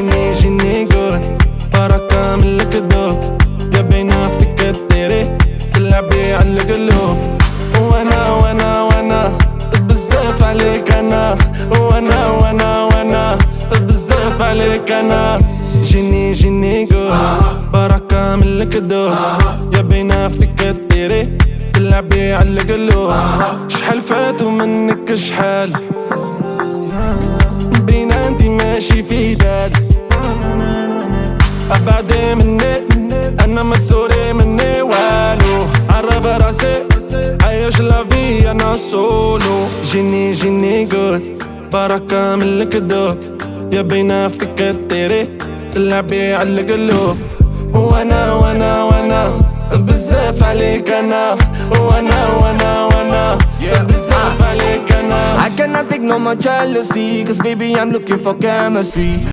جيني جود بركة من الكدوب يا بينا فيك الديري تلعبي على القلوب وانا بزاف عليك انا وانا بزاف عليك انا جيني جود بركة من الكدوب يا بينا فيك الديري تلعبي على القلوب شحال فاتو منك شحال بينا انتي ماشي في داد ابعدي مني انا متسوري مني والو عرف راسي عايش لافي انا سولو جيني جود بركة من الكدوب يا بينا فيك الديري تلعبي على القلوب وانا بزاف عليك انا وانا بزاف عليك انا I cannot take no more jealousy, cause baby I'm looking for chemistry.